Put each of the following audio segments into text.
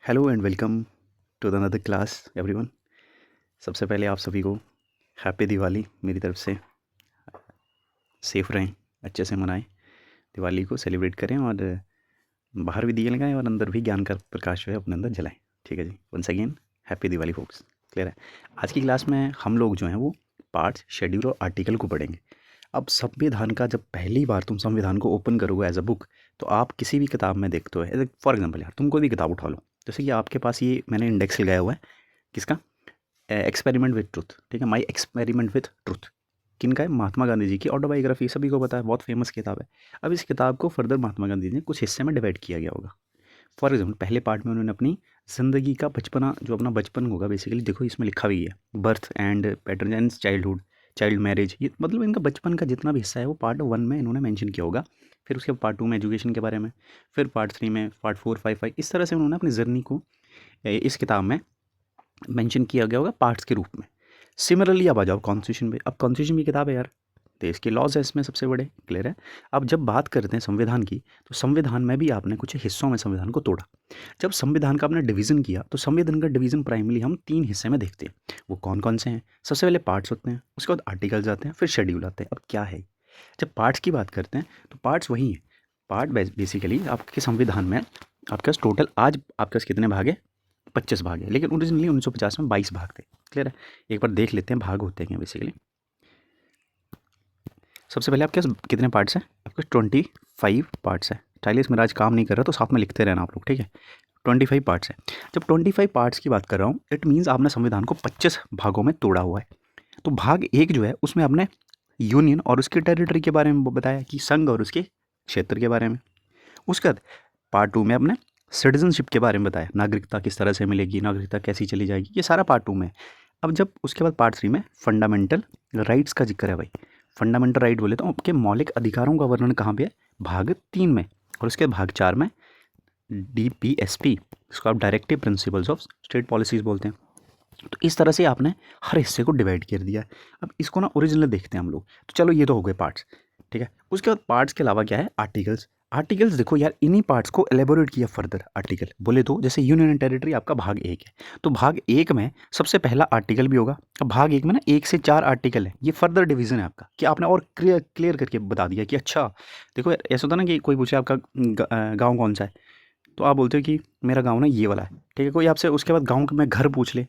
Hello and welcome to the another class everyone. सबसे पहले आप सभी को हैप्पी दिवाली मेरी तरफ से। सेफ रहें, अच्छे से मनाएं, दिवाली को सेलिब्रेट करें और बाहर भी दिए लगाएं और अंदर भी ज्ञान का प्रकाश जो है अपने अंदर जलाएं। ठीक है जी, once again happy Diwali folks. Clear है। आज की क्लास में हम लोग जो हैं वो पार्ट्स, शेड्यूल और आर्टिकल को पढ़ेंगे। अब संविधान का जब पहली बार तुम संविधान को ओपन करोगे एज अ बुक, तो आप किसी भी किताब में देखते हो। फॉर एग्जाम्पल यार, तुम कोई भी किताब उठा लो, जैसे कि आपके पास ये मैंने इंडेक्स लगाया हुआ है, किसका? Experiment with truth. ठीक है, माई एक्सपेरिमेंट विथ ट्रुथ किनका है? महात्मा गांधी जी की ऑटोबायोग्राफी, सभी को पता है, बहुत फेमस किताब है। अब इस किताब को फर्दर महात्मा गांधी जी ने कुछ हिस्से में डिवाइड किया गया होगा। फॉर एग्जाम्पल, पहले पार्ट में उन्होंने अपनी ज़िंदगी का बचपना, जो अपना बचपन होगा बेसिकली, देखो इसमें लिखा भी है, birth and pattern and childhood, child marriage, ये मतलब इनका बचपन का जितना भी हिस्सा है वो पार्ट 1 में इन्होंने मेंशन किया होगा। फिर उसके पार्ट 2 में एजुकेशन के बारे में, फिर पार्ट 3 में, पार्ट 4, 5, 5, इस तरह से उन्होंने अपनी जर्नी को इस किताब में मेंशन किया गया होगा पार्ट्स के रूप में। सिमिलरली अब आ जाओ कॉन्स्टिट्यूशन पे। अब कॉन्स्टिट्यूशन की किताब है यार, देश के लॉज है इसमें सबसे बड़े। क्लियर है। अब जब बात करते हैं संविधान की, तो संविधान में भी आपने कुछ हिस्सों में संविधान को तोड़ा। जब संविधान का आपने डिवीज़न किया, तो संविधान का डिवीज़न प्राइमरी हम 3 हिस्से में देखते हैं। वो कौन कौन से हैं? सबसे पहले पार्ट्स होते हैं, उसके बाद आर्टिकल्स आते हैं, फिर शेड्यूल आते हैं। अब क्या है, जब पार्ट्स की बात करते हैं तो पार्ट्स वही हैं। पार्ट बेसिकली आपके संविधान में आपके पास टोटल आज आपके पास कितने भाग है? 25 भाग है, लेकिन ओरिजिनली 1950 में 22 भाग थे। क्लियर है। एक बार देख लेते हैं भाग होते हैं बेसिकली। सबसे पहले आपके पास कितने पार्ट्स हैं? आपके 25 पार्ट्स हैं। स्टाइलिश मेरा आज काम नहीं कर रहा, तो साथ में लिखते रहना आप लोग, ठीक है। 25 पार्ट्स हैं। जब 25 पार्ट्स की बात कर रहा हूँ, इट मीन्स आपने संविधान को 25 भागों में तोड़ा हुआ है। तो भाग 1 जो है उसमें आपने यूनियन और उसकी टेरिटरी के बारे में बताया, कि संघ और उसके क्षेत्र के बारे में। उसके बाद पार्ट 2 में आपने सिटीजनशिप के बारे में बताया, नागरिकता किस तरह से मिलेगी, नागरिकता कैसी चली जाएगी, ये सारा पार्ट 2 में। अब जब उसके बाद पार्ट 3 में फंडामेंटल राइट्स का जिक्र है भाई। फंडामेंटल राइट बोले तो आपके मौलिक अधिकारों का वर्णन कहाँ पे है? भाग 3 में। और उसके भाग 4 में DPSP, जिसको आप directive principles of state policies बोलते हैं। तो इस तरह से आपने हर हिस्से को डिवाइड कर दिया है। अब इसको ना ओरिजिनल देखते हैं हम लोग। तो चलो ये तो हो गए पार्ट्स, ठीक है। उसके बाद पार्ट्स के अलावा क्या है? आर्टिकल्स। आर्टिकल्स देखो यार, इन्हीं पार्ट्स को एलेबोरेट किया फर्दर। आर्टिकल बोले तो जैसे यूनियन एंड टेरिटरी आपका भाग 1 है, तो भाग 1 में सबसे पहला आर्टिकल भी होगा। अब भाग 1 में ना 1 से 4 आर्टिकल है, ये फर्दर डिवीजन है आपका, कि आपने और क्लियर करके बता दिया कि अच्छा देखो यार, ऐसा होता ना कि कोई पूछे आपका गाँव कौन सा है, तो आप बोलते हो कि मेरा गाँव ना ये वाला है, ठीक है। कोई आपसे उसके बाद गाँव में घर पूछ ले,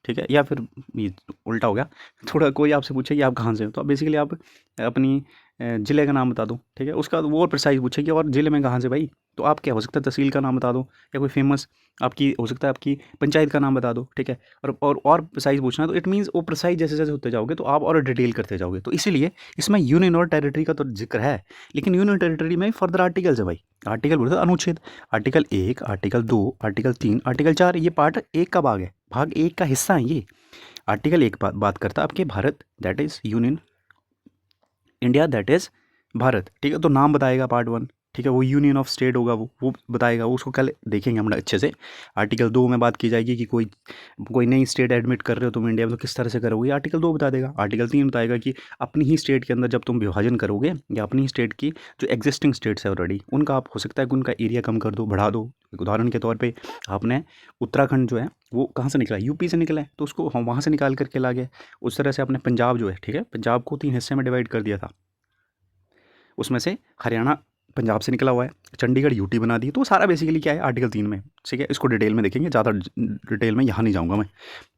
ठीक है, या फिर ये उल्टा हो गया थोड़ा, कोई आपसे पूछे कि आप कहाँ से हो, तो बेसिकली आप अपनी ज़िले का नाम बता दो, ठीक है। उसका वो और प्रिसाइज पूछे कि और ज़िले में कहाँ से भाई, तो आप क्या हो सकता है, तहसील का नाम बता दो, या कोई फेमस आपकी हो सकता है आपकी पंचायत का नाम बता दो, ठीक है। और प्रिसाइज पूछना है, तो इट मीन्स वो प्रिसाइज जैसे जैसे होते जाओगे तो आप और डिटेल करते जाओगे। तो इसीलिए इसमें यूनियन और टेरिटरी का तो जिक्र है, लेकिन यूनियन टेरिटरी में फर्दर आर्टिकल्स है भाई। आर्टिकल बोलते हैं अनुच्छेद। आर्टिकल 1, आर्टिकल 2, आर्टिकल 3, आर्टिकल 4, ये पार्ट 1 का भाग है, भाग 1 का हिस्सा है ये। आर्टिकल 1 बात करता है आपके Bharat, that is union, India that is Bharat, ठीक है। तो नाम बताएगा पार्ट 1, ठीक है। वो यूनियन ऑफ स्टेट होगा, वो बताएगा, वो उसको कल देखेंगे हम अच्छे से। आर्टिकल 2 में बात की जाएगी कि कोई नई स्टेट एडमिट कर रहे हो तुम इंडिया में, तो किस तरह से करोगे, आर्टिकल 2 बता देगा। आर्टिकल 3 बताएगा कि अपनी ही स्टेट के अंदर जब तुम विभाजन करोगे, या अपनी ही स्टेट की जो एग्जिस्टिंग स्टेट्स है ऑलरेडी, उनका आप हो सकता है कि उनका एरिया कम कर दो, बढ़ा दो। उदाहरण के तौर पे आपने उत्तराखंड जो है वो कहाँ से निकला है? यूपी से निकला है, तो उसको हम वहाँ से निकाल करके ला गए। उस तरह से आपने पंजाब जो है, ठीक है, पंजाब को 3 हिस्से में डिवाइड कर दिया था, उसमें से हरियाणा पंजाब से निकला हुआ है, चंडीगढ़ यूटी बना दी। तो वो सारा बेसिकली क्या है आर्टिकल 3 में, ठीक है। इसको डिटेल में देखेंगे, ज़्यादा डिटेल में यहाँ नहीं जाऊँगा मैं।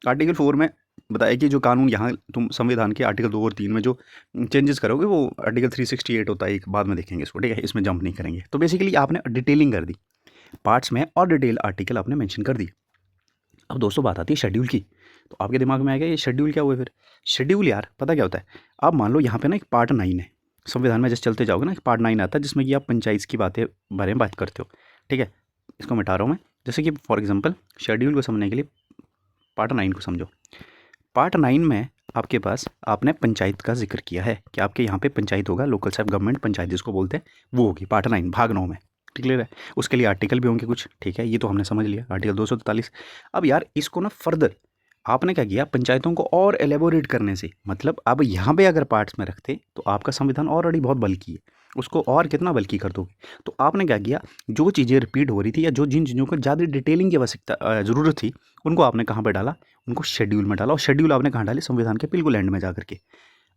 आर्टिकल 4 में बताया कि जो कानून यहाँ तुम संविधान के आर्टिकल 2 और 3 में जो चेंजेस करोगे, वो आर्टिकल 368 होता है, एक बाद में देखेंगे इसको, ठीक है, इसमें जंप नहीं करेंगे। तो बेसिकली आपने डिटेलिंग कर दी पार्ट्स में, और डिटेल आर्टिकल आपने मैंशन कर दी। अब दोस्तों बात आती है शेड्यूल की। तो आपके दिमाग में आएगा ये शेड्यूल क्या हुआ? फिर शेड्यूल यार पता क्या होता है? आप मान लो यहाँ पे ना एक पार्ट 9 है संविधान में, जैसे चलते जाओगे ना, एक पार्ट 9 आता है जिसमें कि आप पंचायत की बातें बारे में बात करते हो, ठीक है। इसको मिटा रहा हूँ मैं, जैसे कि फॉर एग्जांपल शेड्यूल को समझने के लिए पार्ट 9 को समझो। पार्ट 9 में आपके पास आपने पंचायत का जिक्र किया है कि आपके यहाँ पे पंचायत होगा, लोकल सेल्फ गवर्नमेंट पंचायत जिसको बोलते हैं, वो होगी पार्ट 9 भाग 9 में। क्लियर है। उसके लिए आर्टिकल भी होंगे कुछ, ठीक है, ये तो हमने समझ लिया, आर्टिकल 243। अब यार इसको ना फर्दर आपने क्या किया, पंचायतों को और एलेबोरेट करने से, मतलब अब यहाँ पे अगर पार्ट्स में रखते तो आपका संविधान ऑलरेडी बहुत बल्कि है। उसको और कितना बल्कि कर दोगे। तो आपने क्या किया, जो चीज़ें रिपीट हो रही थी या जो जिन चीज़ों को ज़्यादा डिटेलिंग की आवश्यकता ज़रूरत थी, उनको आपने कहाँ पे डाला, उनको शेड्यूल में डाला। और शेड्यूल आपने कहाँ डाली, संविधान के बिल्कुल एंड में जा करके।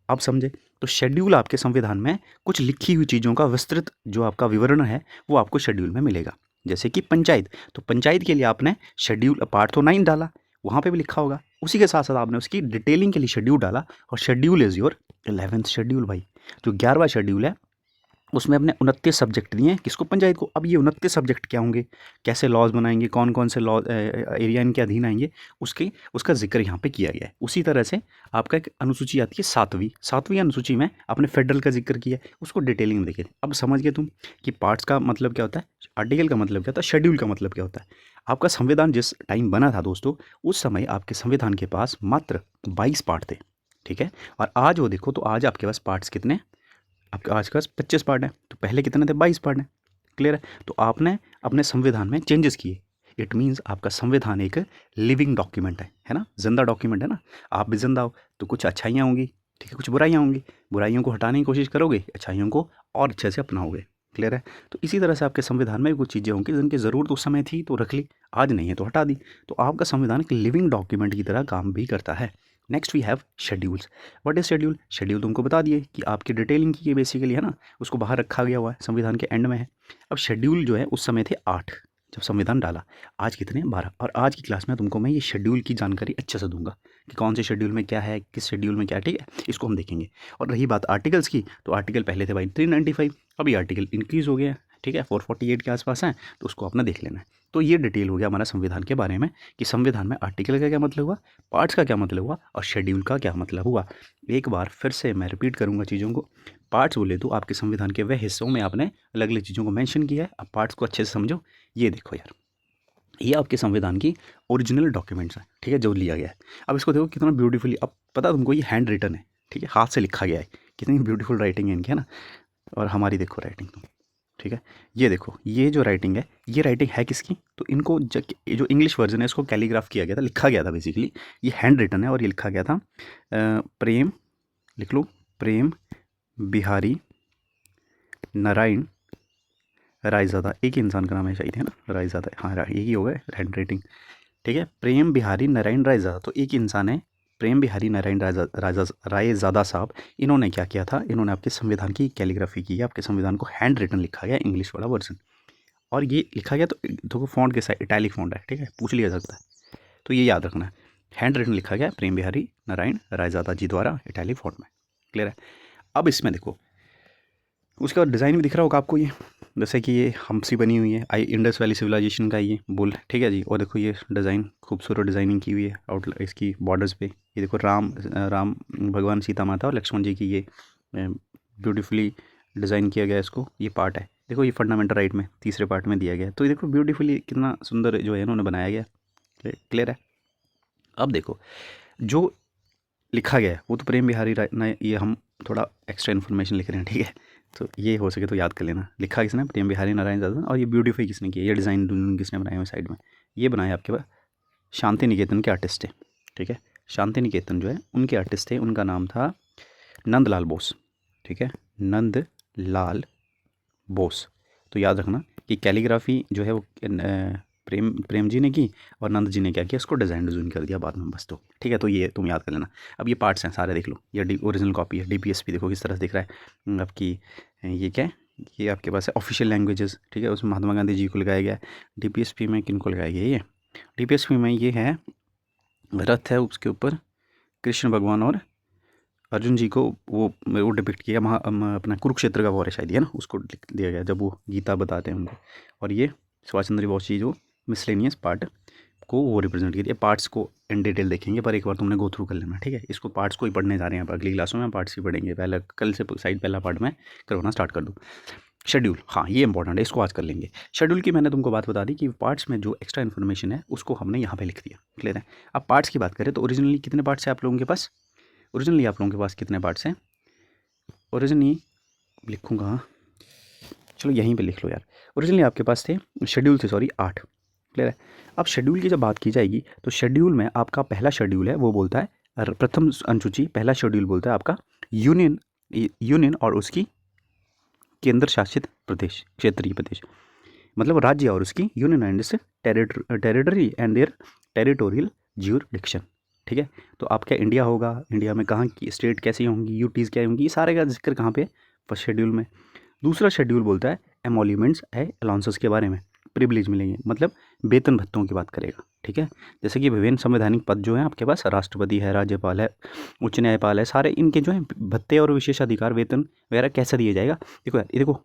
आप समझे। तो शेड्यूल आपके संविधान में कुछ लिखी हुई चीज़ों का विस्तृत जो आपका विवरण है वो आपको शेड्यूल में मिलेगा। जैसे कि पंचायत, तो पंचायत के लिए आपने शेड्यूल पार्ट तो 9 डाला, वहाँ पे भी लिखा होगा। उसी के साथ साथ आपने उसकी डिटेलिंग के लिए शेड्यूल डाला, और schedule is your 11th schedule भाई। जो 11वां शेड्यूल है उसमें अपने 29 सब्जेक्ट दिए हैं किसको, पंचायत को। अब ये 29 सब्जेक्ट क्या होंगे, कैसे लॉज बनाएंगे, कौन कौन से लॉ एरिया इनके अधीन आएंगे, उसका जिक्र यहाँ पे किया गया है। उसी तरह से आपका एक अनुसूची आती है 7वीं अनुसूची में आपने फेडरल का जिक्र किया है, उसको डिटेलिंग में देखिए। अब समझ गए तुम कि पार्ट्स का मतलब क्या होता है, आर्टिकल का मतलब क्या होता है, शेड्यूल का मतलब क्या होता है। आपका संविधान जिस टाइम बना था दोस्तों, उस समय आपके संविधान के पास मात्र 22 पार्ट थे, ठीक है। और आज वो देखो तो आज आपके पास पार्ट्स कितने, आपके आज के पास 25 पार्ट हैं, तो पहले कितने थे, 22 पार्ट हैं। क्लियर है। तो आपने अपने संविधान में चेंजेस किए। इट मीन्स आपका संविधान एक लिविंग डॉक्यूमेंट है ना, जिंदा डॉक्यूमेंट है ना। आप भी जिंदा हो तो कुछ अच्छाइयाँ होंगी, ठीक है, कुछ बुराइयाँ होंगी। बुराइयों को हटाने की कोशिश करोगे, अच्छाइयों को और अच्छे से अपनाओगे। क्लियर है। तो इसी तरह से आपके संविधान में भी कुछ चीज़ें होंगी जिनकी ज़रूरत उस समय थी तो रख ली, आज नहीं है तो हटा दी। तो आपका संविधान एक लिविंग डॉक्यूमेंट की तरह काम भी करता है। Next we have schedules. What is schedule, schedule तुमको बता दिए कि आपकी डिटेलिंग की बेसिकली है ना, उसको बाहर रखा गया हुआ है, संविधान के एंड में है। अब शेड्यूल जो है उस समय थे 8 जब संविधान डाला, आज कितने 12। और आज की क्लास में तुमको मैं ये शेड्यूल की जानकारी अच्छे से दूंगा कि कौन से शेड्यूल में क्या है, किस शेड्यूल में क्या है, ठीक है, इसको हम देखेंगे। और रही बात आर्टिकल्स की, तो आर्टिकल पहले थे भाई 395, अभी आर्टिकल इंक्रीज़ हो गया है, ठीक है, 448 के आसपास हैं, तो उसको अपना देख लेना है। तो ये डिटेल हो गया हमारा संविधान के बारे में कि संविधान में आर्टिकल का क्या मतलब हुआ, पार्ट्स का क्या मतलब हुआ और शेड्यूल का क्या मतलब हुआ। एक बार फिर से मैं रिपीट करूंगा चीज़ों को। पार्ट्स बोले तो आपके संविधान के वह हिस्सों में आपने अलग अलग चीज़ों को मेंशन किया है। अब पार्ट्स को अच्छे से समझो। ये देखो यार, ये आपके संविधान की ओरिजिनल डॉक्यूमेंट्स हैं, ठीक है, जो लिया गया है। अब इसको देखो कितना ब्यूटीफुली, अब पता तुमको ये हैंड रिटन है, ठीक है, हाथ से लिखा गया है। कितनी ब्यूटीफुल राइटिंग है इनकी, है ना। और हमारी देखो राइटिंग, ठीक है। ये देखो ये जो राइटिंग है, ये राइटिंग है किसकी, तो इनको जो इंग्लिश वर्जन है इसको कैलीग्राफ किया गया था, लिखा गया था बेसिकली। ये हैंड रिटन है और ये लिखा गया था प्रेम, लिख लो, प्रेम बिहारी नारायण रायज़ादा। एक ही इंसान का नाम है शायद, है ना, रायज़ादा, हाँ एक ही होगा हैंड राइटिंग, ठीक है। प्रेम बिहारी नारायण रायज़ादा, तो एक ही इंसान है, प्रेम बिहारी नारायण रायज़ादा साहब। इन्होंने क्या किया था, इन्होंने आपके संविधान की कैलीग्राफी की है, आपके संविधान को हैंड रिटन लिखा गया इंग्लिश वाला वर्जन। और ये लिखा गया तो देखो फॉन्ट के साइड इटैलिक फॉन्ट है, ठीक है, पूछ लिया सकता है, तो ये याद रखना है। हैंड रिटन लिखा गया प्रेम बिहारी नारायण रायज़ादा जी द्वारा इटैलिक फॉन्ट में। क्लियर है। अब इसमें देखो उसका डिज़ाइन भी दिख रहा होगा आपको, ये जैसे कि ये हम्सी बनी हुई है, इंडस वैली सिविलाइजेशन का ये बुल, ठीक है जी। और देखो ये डिज़ाइन, खूबसूरत डिज़ाइनिंग की हुई है आउट इसकी बॉर्डर्स पे। ये देखो राम भगवान सीता माता और लक्ष्मण जी की ये ब्यूटीफुली डिज़ाइन किया गया है इसको। ये पार्ट है, देखो ये फंडामेंटल राइट में तीसरे पार्ट में दिया गया है। तो ये देखो ब्यूटीफुली कितना सुंदर जो है इन्होंने बनाया गया। क्लियर है। अब देखो जो लिखा गया है वो तो प्रेम बिहारी ये हम थोड़ा एक्स्ट्रा इन्फॉर्मेशन लिख रहे हैं, ठीक है। तो ये हो सके तो याद कर लेना, लिखा किसने, प्रेम बिहारी नारायण दादा। और ये ब्यूटीफाई किसने किया, ये डिज़ाइन किसने बनाया हुआ साइड में, ये बनाया आपके पास शांति निकेतन के आर्टिस्ट थे, ठीक है। शांति निकेतन जो है उनके आर्टिस्ट थे, उनका नाम था नंदलाल बोस, ठीक है, नंदलाल बोस। तो याद रखना कि कैलीग्राफी जो है वो प्रेम जी ने की और नंद जी ने क्या किया, इसको डिज़ाइन कर दिया बाद में, बस। तो ठीक है, तो ये तुम याद कर लेना। अब ये पार्ट्स हैं सारे, देख लो, ये ओरिजिनल कॉपी है। डीपीएसपी देखो किस तरह से दिख रहा है आपकी, ये क्या है, ये आपके पास है ऑफिशियल लैंग्वेजेस, ठीक है, उसमें महात्मा गांधी जी को लगाया गया है। डीपीएसपी में किन को लगाया गया, ये डीपीएसपी में ये है रथ है, उसके ऊपर कृष्ण भगवान और अर्जुन जी को वो डिपिक्ट किया, अपना कुरुक्षेत्र का वॉर है शायद, है ना, उसको दिया गया जब वो गीता बताते हैं उनको। और ये सुभाष चंद्र बोस जी जो मिसलेनियस पार्ट को वो रिप्रेजेंट किया। पार्ट्स को इन डिटेल देखेंगे, पर एक बार तुमने गो थ्रू कर लेना, ठीक है। इसको पार्ट्स को ही पढ़ने जा रहे हैं, अगली क्लासों में पार्ट्स ही पढ़ेंगे। पहले कल से साइड पहला पार्ट में करवाना स्टार्ट कर दूँ। शेड्यूल, हाँ ये इंपॉर्टेंट है, इसको आज कर लेंगे। शेड्यूल की मैंने तुमको बात बता दी कि पार्ट्स में जो एक्स्ट्रा इन्फॉर्मेशन है उसको हमने यहाँ पे लिख दिया। क्लियर है। अब पार्ट्स की बात करें तो ओरिजिनली कितने पार्ट्स हैं आप लोगों के पास, ओरिजिनली आप लोगों के पास कितने पार्ट्स हैं, ओरिजिनली लिखूँगा, चलो यहीं पे लिख लो यार। ओरिजिनली आपके पास थे शेड्यूल थे, सॉरी 8। क्लियर है। अब शेड्यूल की जब बात की जाएगी तो शेड्यूल में आपका पहला शेड्यूल है वो बोलता है, प्रथम अनुसूची पहला शेड्यूल बोलता है आपका यूनियन और उसकी केंद्र शासित प्रदेश, क्षेत्रीय प्रदेश मतलब राज्य और उसकी union and territory and their territorial jurisdiction. ठीक है, तो आपका इंडिया होगा, इंडिया में कहाँ की स्टेट कैसी होंगी, यूटीज़ क्या होंगी, ये सारे का जिक्र कहाँ पे, फर्स्ट शेड्यूल में। दूसरा शेड्यूल बोलता है एमोल्यूमेंट्स है अलाउंसेस के बारे में, प्रिविलेज मिलेंगे मतलब वेतन भत्तों की बात करेगा। ठीक है, जैसे कि विभिन्न संवैधानिक पद जो हैं आपके पास, राष्ट्रपति है, राज्यपाल है, उच्च न्यायपाल है, सारे इनके जो है भत्ते और विशेष अधिकार वेतन वगैरह कैसे दिया जाएगा। देखो यार, ये देखो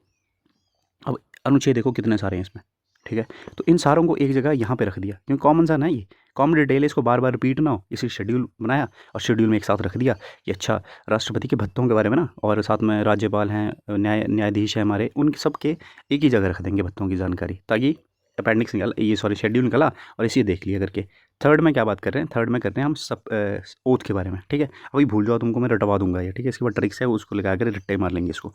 अब अनुच्छेद देखो कितने सारे हैं इसमें। ठीक है, तो इन सारों को एक जगह यहाँ पे रख दिया क्योंकि कॉमन सा ना, ये कॉमन डिटेल है, इसको बार बार रिपीट ना हो, इसी शेड्यूल बनाया और शेड्यूल में एक साथ रख दिया कि अच्छा राष्ट्रपति के भत्तों के बारे में ना, और साथ में राज्यपाल हैं, न्यायाधीश हैं हमारे, उन सबके एक ही जगह रख देंगे भत्तों की जानकारी, ताकि अपेंडिक्स निकाला, ये सॉरी शेड्यूल निकाला और इसे देख लिया करके। थर्ड में क्या बात कर रहे हैं, थर्ड में कर रहे हैं हम सब ओथ के बारे में। ठीक है, अभी भूल जाओ तुमको मैं रटवा दूंगा ये। ठीक है, इसके बाद ट्रिक्स है उसको लगा कर रट्टे मार लेंगे इसको।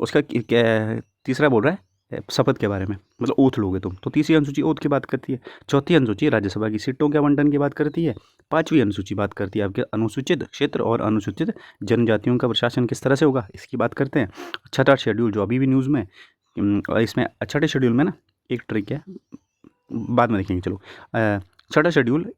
उसका क्या तीसरा बोल रहा है शपथ के बारे में, मतलब ओथ लोगे तुम, तो तीसरी अनुसूची ओथ की बात करती है। चौथी अनुसूची राज्यसभा की सीटों के आवंटन की बात करती है। पांचवी अनुसूची बात करती है आपके अनुसूचित क्षेत्र और अनुसूचित जनजातियों का प्रशासन किस तरह से होगा, इसकी बात करते हैं। छठा शेड्यूल जो अभी भी न्यूज़ में, इसमें छठे शेड्यूल में ना एक ट्रिक है, बाद में देखेंगे चलो। छठा शेड्यूल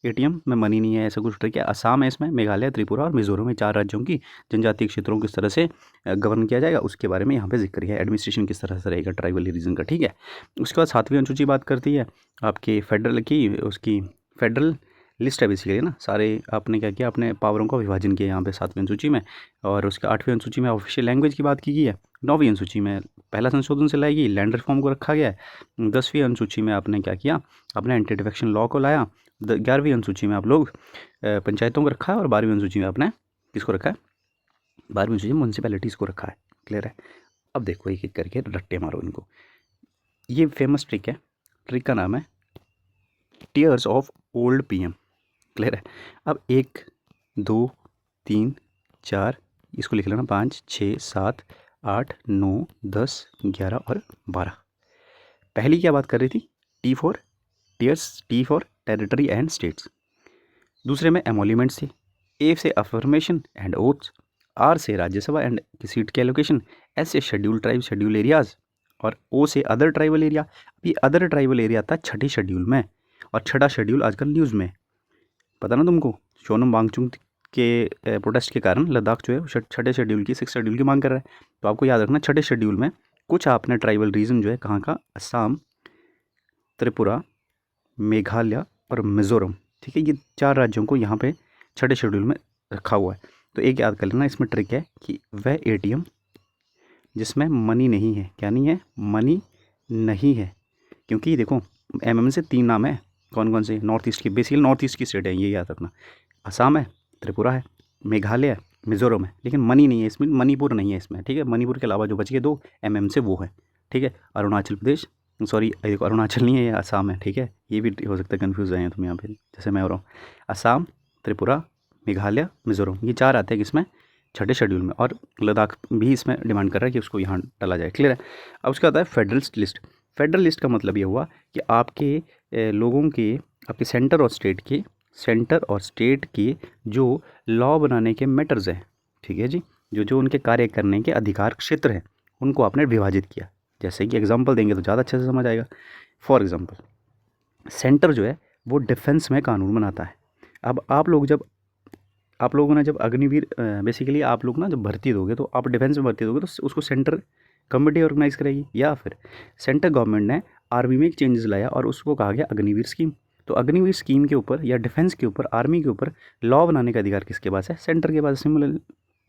एटीएम में मनी नहीं है, ऐसा कुछ ट्रिक है। असम है इसमें, मेघालय, त्रिपुरा और मिजोरम में 4 राज्यों की जनजातीय क्षेत्रों को किस तरह से गवर्न किया जाएगा उसके बारे में यहाँ पे जिक्र है। एडमिनिस्ट्रेशन किस तरह से रहेगा ट्राइबल रीजन का। ठीक है, उसके बाद 7वीं अनुसूची बात करती है आपके फेडरल की, उसकी फेडरल लिस्ट है बेसिकली ना, सारे आपने क्या किया, अपने पावरों का विभाजन किया यहाँ पे 7वीं अनुसूची में। और उसके 8वीं अनुसूची में ऑफिशियल लैंग्वेज की बात की गई है। 9वीं अनुसूची में पहला संशोधन से लाई गई, लैंड रिफॉर्म को रखा गया है। 10वीं अनुसूची में आपने क्या किया, अपने एंटी डिफेक्शन लॉ को लाया। 11वीं अनुसूची में आप लोग पंचायतों को रखा है, और 12वीं अनुसूची में आपने किसको रखा है, 12वीं अनुसूची में म्यूनसिपैलिटीज़ को रखा है। क्लियर है, अब देखो एक एक करके रट्टे मारो इनको। ये फेमस ट्रिक है, ट्रिक का नाम है tears of old PM. Clear है, अब 1 2 3 4 इसको लिख लेना, 5 6 7 8 9 10 11 और 12। पहली क्या बात कर रही थी, T for tears, T for territory and states. दूसरे में एमोल्यूमेंट्स थे। ए से अफर्मेशन एंड ओथ्स, आर से राज्यसभा एंड की सीट के एलोकेशन, एस से शेड्यूल ट्राइब शेड्यूल एरियाज, और ओ से अदर ट्राइबल एरिया। ये अदर ट्राइबल एरिया था छठे शेड्यूल में, और छठा शेड्यूल आजकल न्यूज़ में, पता ना तुमको, सोनम वांगचुक के प्रोटेस्ट के कारण लद्दाख जो है छठे शेड्यूल की 6 शेड्यूल की मांग कर रहा है। तो आपको याद रखना छठे शेड्यूल में कुछ आपने ट्राइबल रीजन जो है कहाँ का, असम, त्रिपुरा, मेघालय और मिज़ोरम। ठीक है, ये 4 राज्यों को यहाँ पे छठे शेड्यूल में रखा हुआ है। तो एक याद कर लेना, इसमें ट्रिक है कि वह एटीएम जिसमें मनी नहीं है, क्या नहीं है, मनी नहीं है। क्योंकि देखो एमएम से 3 नाम है, कौन कौन से, नॉर्थ ईस्ट की, बेसिकली नॉर्थ ईस्ट की स्टेट है, ये याद रखना। असम है, त्रिपुरा है, मेघालय है, मिज़ोरम है, लेकिन मनी नहीं है इसमें, मणिपुर नहीं है इसमें। ठीक है, मणिपुर के अलावा जो बच गए 2 एमएम से वो है। ठीक है, अरुणाचल प्रदेश, सॉरी देखो अरुणाचल नहीं है, ये असम है। ठीक है, ये भी हो सकता है कन्फ्यूज़ रहे हैं तुम यहाँ पे, जैसे मैं हो रहा हूँ। असम, त्रिपुरा, मेघालय, मिज़ोरम, ये 4 आते हैं किसमें, छठे शेड्यूल में, और लद्दाख भी इसमें डिमांड कर रहा है कि उसको यहाँ डाला जाए। क्लियर है, अब उसका आता है फेडरल लिस्ट। फेडरल लिस्ट का मतलब ये हुआ कि आपके लोगों के, आपके सेंटर और स्टेट के जो लॉ बनाने के मैटर्स हैं, ठीक है जी, जो उनके कार्य करने के अधिकार क्षेत्र हैं, उनको आपने विभाजित किया। जैसे कि एग्जांपल देंगे तो ज़्यादा अच्छे से समझ आएगा। फॉर एग्जांपल सेंटर जो है वो डिफेंस में कानून बनाता है। अब आप लोगों ने जब अग्निवीर, बेसिकली आप लोग ना जब भर्ती दोगे, तो आप डिफेंस में भर्ती दोगे तो उसको सेंटर कमेटी ऑर्गेनाइज करेगी, या फिर सेंट्रल गवर्नमेंट ने आर्मी में एक चेंजेस लाया और उसको कहा गया अग्निवीर स्कीम। तो अग्निवीर स्कीम के ऊपर या डिफेंस के ऊपर, आर्मी के ऊपर लॉ बनाने का अधिकार किसके पास है, सेंटर के पास। सिमिलर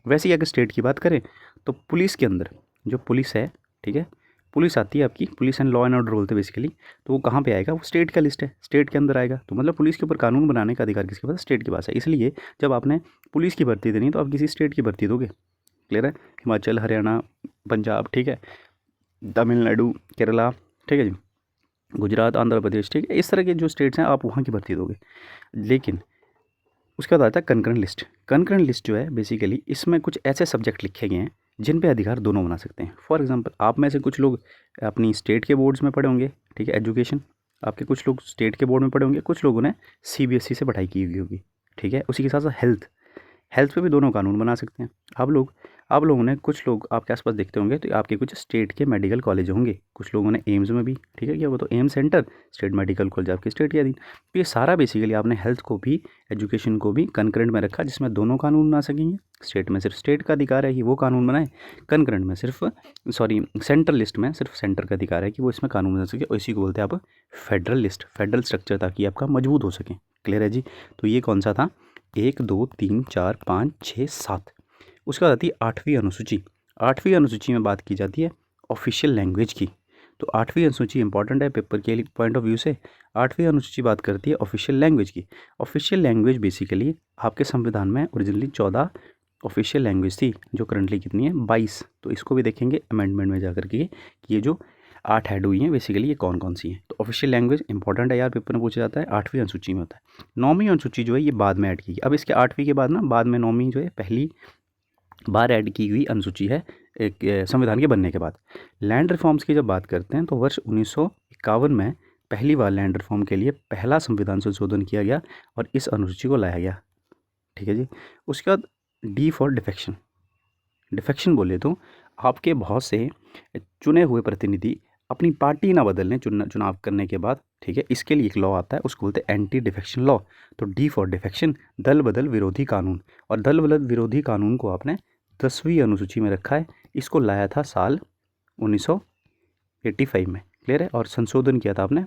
वैसे ही अगर स्टेट की बात करें तो पुलिस के अंदर जो पुलिस है, ठीक है, पुलिस आती है आपकी, police and law and order बोलते हैं बेसिकली, तो वो कहाँ पे आएगा, वो स्टेट का लिस्ट है, स्टेट के अंदर आएगा। तो मतलब पुलिस के ऊपर कानून बनाने का अधिकार किसके पास, स्टेट के पास है। इसलिए जब आपने पुलिस की भर्ती देनी तो आप किसी स्टेट की भर्ती दोगे। क्लियर है, हिमाचल, हरियाणा, पंजाब, ठीक है, तमिलनाडु, केरला, ठीक है जी, गुजरात, आंध्र प्रदेश, ठीक है, इस तरह के जो स्टेट्स हैं आप वहाँ की भर्ती दोगे। लेकिन उसके बाद आता है कंकरेंट लिस्ट। कंकरेंट लिस्ट जो है बेसिकली इसमें कुछ ऐसे सब्जेक्ट लिखे गए हैं जिन पे अधिकार दोनों बना सकते हैं। फॉर एग्जांपल आप में से कुछ लोग अपनी स्टेट के बोर्ड्स में पढ़े होंगे, ठीक है, एजुकेशन आपके कुछ लोग स्टेट के बोर्ड में पढ़े होंगे, कुछ लोगों ने सीबीएसई से पढ़ाई की हुई होगी, ठीक है। उसी के साथ साथ हेल्थ पे भी दोनों कानून बना सकते हैं। आप लोग आप लोगों ने, कुछ लोग आपके आसपास देखते होंगे तो आपके कुछ स्टेट के मेडिकल कॉलेज होंगे, कुछ लोगों ने एम्स में भी, ठीक है क्या, वो तो AIIMS centre, state medical college आपके स्टेट के अधीन। तो ये सारा बेसिकली आपने हेल्थ को भी एजुकेशन को भी कंकरेंट में रखा, जिसमें दोनों कानून बना सकेंगे। स्टेट में सिर्फ स्टेट का अधिकार है कि वो कानून बनाए, कंकरेंट में सिर्फ, सॉरी सेंट्रल लिस्ट में सिर्फ सेंटर का अधिकार है कि वो इसमें कानून बना सके, और इसी को बोलते हैं आप फेडरल लिस्ट, फेडरल स्ट्रक्चर, ताकि आपका मजबूत हो सके। क्लियर है जी। तो ये कौन सा था, 1 2 3 4 5 6 7। उसके बाद आती है 8वीं अनुसूची। 8वीं अनुसूची में बात की जाती है ऑफिशियल लैंग्वेज की। तो 8वीं अनुसूची इंपॉर्टेंट है पेपर के पॉइंट ऑफ व्यू से। 8वीं अनुसूची बात करती है ऑफिशियल लैंग्वेज की। ऑफिशियल लैंग्वेज बेसिकली आपके संविधान में ओरिजिनली 14 ऑफिशियल लैंग्वेज थी, जो करंटली कितनी है, 22। तो इसको भी देखेंगे अमेंडमेंट में जाकर के कि ये जो 8 ऐड हुई हैं बेसिकली ये कौन कौन सी हैं। तो ऑफिशियल लैंग्वेज इंपॉर्टेंट है यार, पेपर में पूछा जाता है, 8वीं अनुसूची में होता है। 9वीं अनुसूची जो है ये बाद में ऐड की गई। अब इसके 8वीं के बाद ना, बाद में 9वीं जो है पहली बार ऐड की हुई अनुसूची है एक संविधान के बनने के बाद। लैंड रिफॉर्म्स की जब बात करते हैं तो वर्ष 1951 में पहली बार लैंड रिफॉर्म के लिए पहला संविधान संशोधन किया गया और इस अनुसूची को लाया गया। ठीक है जी। उसके बाद डी फॉर डिफेक्शन। डिफेक्शन बोले तो आपके बहुत से चुने हुए प्रतिनिधि अपनी पार्टी ना बदलने चुनाव करने के बाद, ठीक है, इसके लिए एक लॉ आता है, उसको बोलते हैं एंटी डिफेक्शन लॉ। तो डी फॉर डिफेक्शन, दल बदल विरोधी कानून। और दल बदल विरोधी कानून को आपने 10वीं अनुसूची में रखा है। इसको लाया था साल 1985 में। क्लियर है। और संशोधन किया था आपने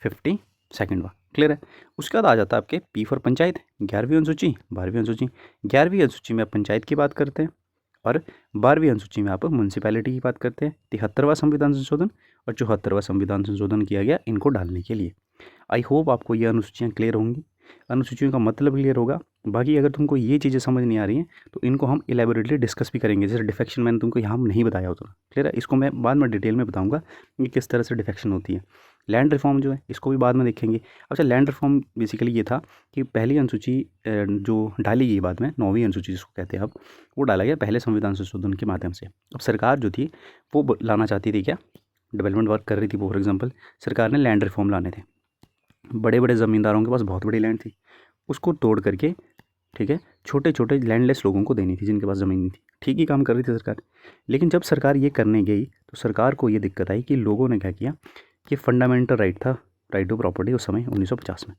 52वां। क्लियर है। उसके बाद आ जाता है आपके पी फॉर पंचायत, 11वीं अनुसूची, 12वीं अनुसूची। 11वीं अनुसूची में आप पंचायत की बात करते हैं और 12वीं अनुसूची में आप म्यूनसिपैलिटी की बात करते हैं। 73वां संविधान संशोधन और 74वां संविधान संशोधन किया गया इनको डालने के लिए। आई होप आपको ये अनुसूचियाँ क्लियर होंगी, अनुसूचियों का मतलब क्लियर होगा। बाकी अगर तुमको ये चीज़ें समझ नहीं आ रही हैं तो इनको हम इलेबोरेटली डिस्कस भी करेंगे। जैसे डिफेक्शन मैंने तुमको यहाँ नहीं बताया होता। क्लियर है। इसको मैं बाद में डिटेल में बताऊँगा कि किस तरह से डिफेक्शन होती है। लैंड रिफॉर्म जो है इसको भी बाद में देखेंगे। अच्छा, लैंड रिफॉर्म बेसिकली ये था कि पहली अनुसूची जो डाली गई बाद में, 9वीं अनुसूची जिसको कहते हैं अब, वो डाला गया पहले संविधान संशोधन के माध्यम से। अब सरकार जो थी वो लाना चाहती थी क्या, डेवलपमेंट वर्क कर रही थी। फॉर एग्जाम्पल सरकार ने लैंड रिफॉर्म लाने थे। बड़े बड़े ज़मींदारों के पास बहुत बड़ी लैंड थी, उसको तोड़ करके, ठीक है, छोटे छोटे लैंडलेस लोगों को देनी थी जिनके पास ज़मीन नहीं थी। ठीक ही काम कर रही थी सरकार। लेकिन जब सरकार ये करने गई तो सरकार को ये दिक्कत आई कि लोगों ने क्या किया कि फंडामेंटल राइट था, राइट टू प्रॉपर्टी, उस समय 1950 में।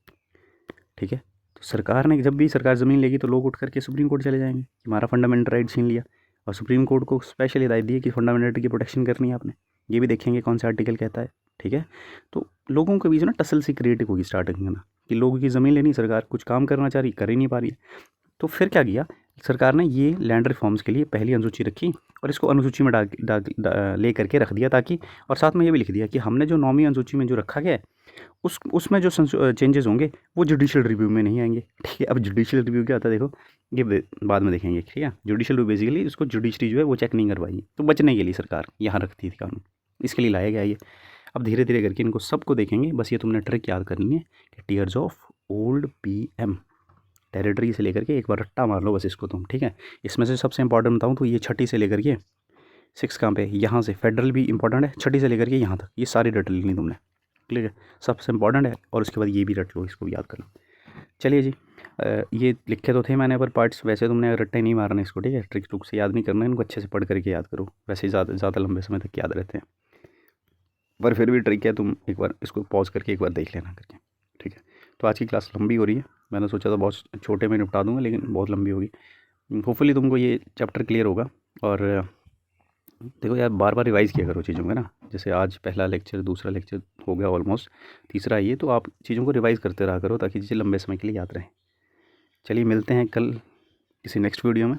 ठीक है। तो सरकार ने, जब भी सरकार ज़मीन लेगी तो लोग उठ करके सुप्रीम कोर्ट चले जाएंगे कि हमारा फंडामेंटल राइट छीन लिया। और सुप्रीम कोर्ट को स्पेशल हिदायत दी है कि फंडामेंटल राइट की प्रोटेक्शन करनी है आपने। ये भी देखेंगे कौन सा आर्टिकल कहता है। ठीक है। तो लोगों के बीच ना टसल सी क्रिएट होगी स्टार्टिंग में ना, कि लोगों की ज़मीन लेनी, सरकार कुछ काम करना चाह रही, कर ही नहीं पा रही है। तो फिर क्या किया सरकार ने, ये लैंड रिफॉर्म्स के लिए पहली अनुसूची रखी और इसको अनुसूची में ले करके रख दिया, ताकि, और साथ में ये भी लिख दिया कि हमने जो 9वीं अनुसूची में जो रखा गया है उसमें जो चेंजेस होंगे वो जुडिशियल रिव्यू में नहीं आएंगे। ठीक है। अब जुडिशियल रिव्यू क्या होता है देखो, ये बाद में देखेंगे। ठीक है। जुडिशियल रिव्यू बेसिकली उसको जुडिशरी जो है वो चेक नहीं करवाई, तो बचने के लिए सरकार यहाँ रखती थी कानून, इसके लिए लाया गया ये। अब धीरे धीरे करके इनको सबको देखेंगे। बस ये तुमने ट्रिक याद करनी है कि tears of old PM, territory से लेकर के एक बार रट्टा मार लो बस इसको तुम। ठीक है। इसमें से सबसे इंपॉर्टेंट बताऊँ तो ये 6ठी से लेकर के 6 कहाँ पे, यहाँ से फेडरल भी इंपॉर्टेंट है, 6ठी से लेकर के यहाँ तक ये सारी रट लेनी तुमने। क्लियर है। सबसे इंपॉर्टेंट है। और उसके बाद ये भी रट लो, इसको भी याद कर लो। चलिए जी, ये लिखे तो थे मैंने पर पार्ट्स, वैसे तुमने रट्टे नहीं मारना इसको। ठीक है। ट्रिक टुक से याद नहीं करना, इनको अच्छे से पढ़ करके याद करो। वैसे ही ज़्यादा लंबे समय तक याद रहते हैं, पर फिर भी ट्रिक है, तुम एक बार इसको पॉज करके एक बार देख लेना करके। ठीक है। तो आज की क्लास लंबी हो रही है, मैंने सोचा था बहुत छोटे में निपटा दूंगा, लेकिन बहुत लंबी होगी। होपफुली तुमको ये चैप्टर क्लियर होगा। और देखो यार, बार बार रिवाइज़ किया करो चीज़ों का ना। जैसे आज पहला लेक्चर, दूसरा लेक्चर हो गया, ऑलमोस्ट तीसरा ये, तो आप चीज़ों को रिवाइज़ करते रहा करो ताकि चीज़ें लंबे समय के लिए याद रहें। चलिए मिलते हैं कल किसी नेक्स्ट वीडियो में।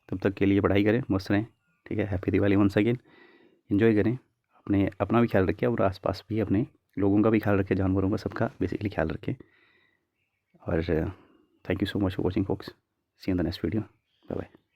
तब तक के लिए पढ़ाई करें, मस्त रहें। ठीक है। Happy Diwali once again. Enjoy करें, अपना भी ख्याल रखें और आसपास भी अपने लोगों का भी ख्याल रखें, जानवरों का, सबका बेसिकली ख्याल रखें। और thank you so much for watching folks. See you in the next video. Bye bye.